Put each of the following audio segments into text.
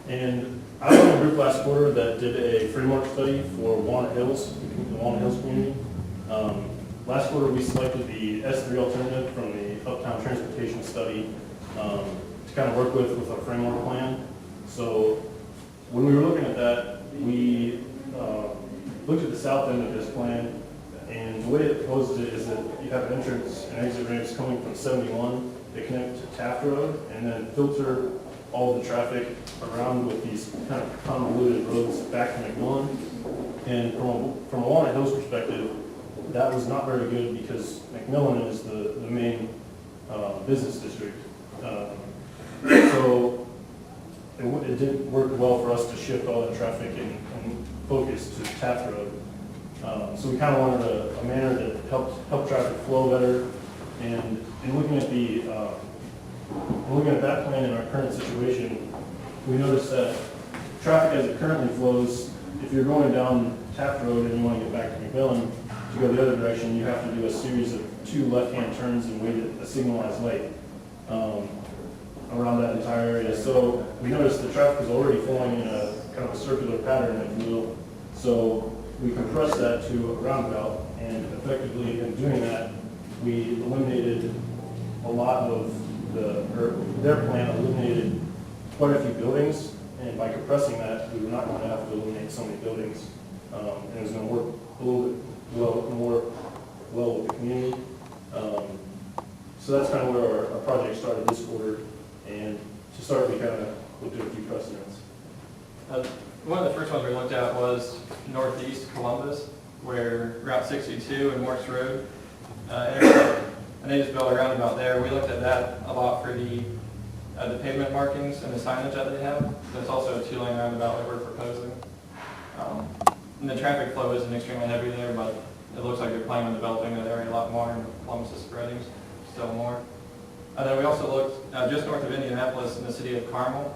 And I was in a group last quarter that did a framework study for Walnut Hills, the Walnut Hills community. Last quarter we selected the S-3 alternative from the Uptown Transportation Study to kind of work with our framework plan. So when we were looking at that, we looked at the south end of this plan, and the way it proposes it is that you have entrance and exit ramps coming from 71 that connect to Taft Road, and then filter all the traffic around with these kind of convoluted roads back to McMillan. And from a Walnut Hills perspective, that was not very good because McMillan is the main business district. So it didn't work well for us to shift all that traffic and focus to Taft Road. So we kind of wanted a manner that helped traffic flow better. And in looking at that plan in our current situation, we noticed that traffic as it currently flows, if you're going down Taft Road and you want to get back to McMillan, to go the other direction, you have to do a series of 2 left-hand turns and wait at a signalized light around that entire area. So we noticed the traffic was already flowing in a kind of a circular pattern, if you will. So we compressed that to a roundabout, and effectively in doing that, we eliminated a lot of their plan eliminated quite a few buildings, and by compressing that, we were not going to have to eliminate so many buildings, and it was going to work a little bit well with the community. So that's kind of where our project started this quarter, and to start, we kind of looked at a few precedents. One of the first ones we looked at was northeast Columbus, where Route 62 and Morse Road intersect, and they just built a roundabout there. We looked at that a lot for the pavement markings and the signage that they have. That's also a 2-lane roundabout that we're proposing. And the traffic flow isn't extremely heavy there, but it looks like they're planning on developing that area a lot more, and Columbus is spreading still more. And then we also looked just north of Indianapolis in the city of Carmel,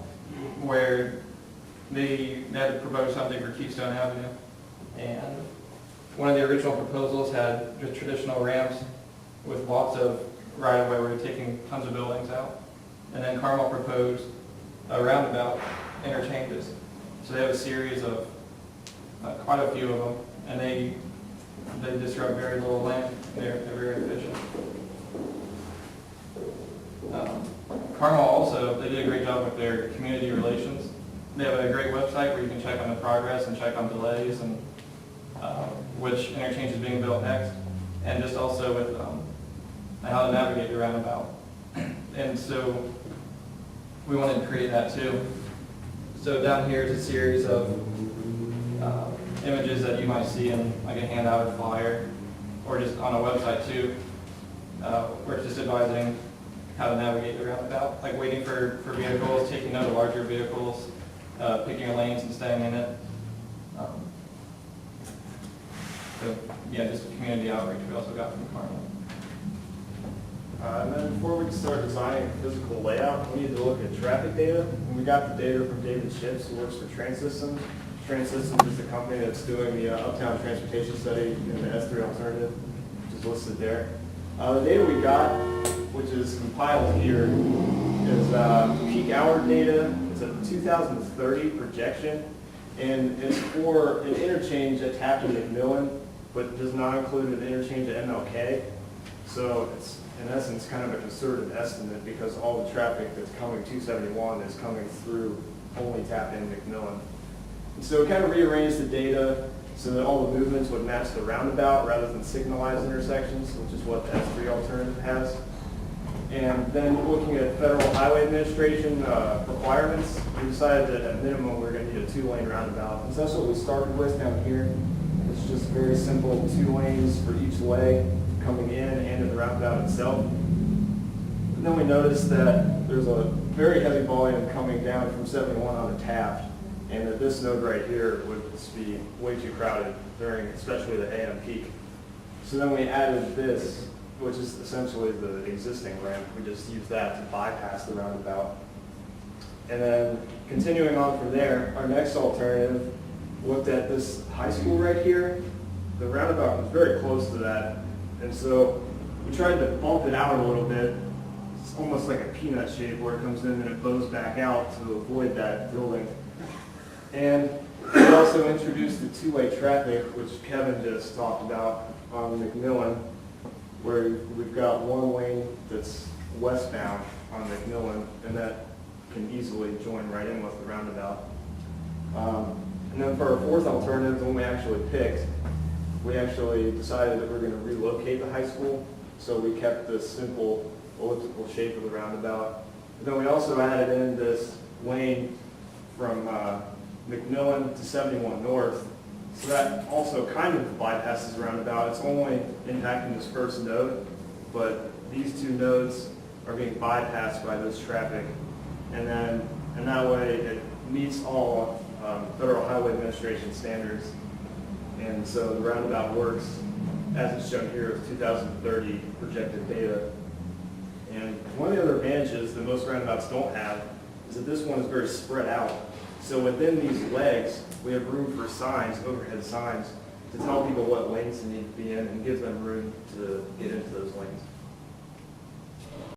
where they had to propose something for Keystone Avenue. And one of the original proposals had just traditional ramps with lots of right-of-way where you're taking tons of buildings out. And then Carmel proposed a roundabout interchanges. So they have a series of quite a few of them, and they disrupt very little land. They're very efficient. Carmel also, they did a great job with their community relations. They have a great website where you can check on the progress and check on delays and which interchange is being built next, and just also with how to navigate the roundabout. And so we wanted to create that too. So down here is a series of images that you might see in like a handout or flyer, or just on a website too, where it's just advising how to navigate the roundabout, like waiting for vehicles, taking note of larger vehicles, picking your lanes and staying in it. So yeah, just community outreach we also got from Carmel. And then before we can start designing physical layout, we need to look at traffic data. And we got the data from David Ships, who works for Transsystems. Transsystems is the company that's doing the Uptown Transportation Study and the S-3 alternative, which is listed there. The data we got, which is compiled here, is peak hour data. It's a 2030 projection, and it's for an interchange at Taft and McMillan, but does not include an interchange at MLK. So it's, in essence, kind of a conservative estimate because all the traffic that's coming 271 is coming through only Taft and McMillan. And so we kind of rearranged the data so that all the movements would match the roundabout rather than signalized intersections, which is what the S-3 alternative has. And then looking at Federal Highway Administration requirements, we decided that at minimum we're going to need a 2-lane roundabout. And so that's what we started with down here. It's just very simple, 2 lanes for each leg coming in and in the roundabout itself. And then we noticed that there's a very heavy volume coming down from 71 on to Taft, and that this node right here would just be way too crowded during especially the AM peak. So then we added this, which is essentially the existing ramp. We just used that to bypass the roundabout. And then continuing on from there, our next alternative looked at this high school right here. The roundabout was very close to that, and so we tried to bump it out a little bit it's almost like a peanut shape where it comes in and it bows back out to avoid that building. And we also introduced the two-way traffic, which Kevin just talked about on McMillan, where we've got one lane that's westbound on McMillan, and that can easily join right in with the roundabout. And then for our fourth alternative, the one we actually picked, we actually decided that we're going to relocate the high school, so we kept this simple elliptical shape of the roundabout. And then we also added in this lane from McMillan to 71 North, so that also kind of bypasses the roundabout. It's only impacting this first node, but these two nodes are being bypassed by this traffic, and that way it meets all Federal Highway Administration standards. And so the roundabout works as it's shown here with 2030 projected data. And one of the other advantages that most roundabouts don't have is that this one is very spread out. So within these legs, we have room for signs, overhead signs, to tell people what lanes they need to be in and give them room to get into those lanes.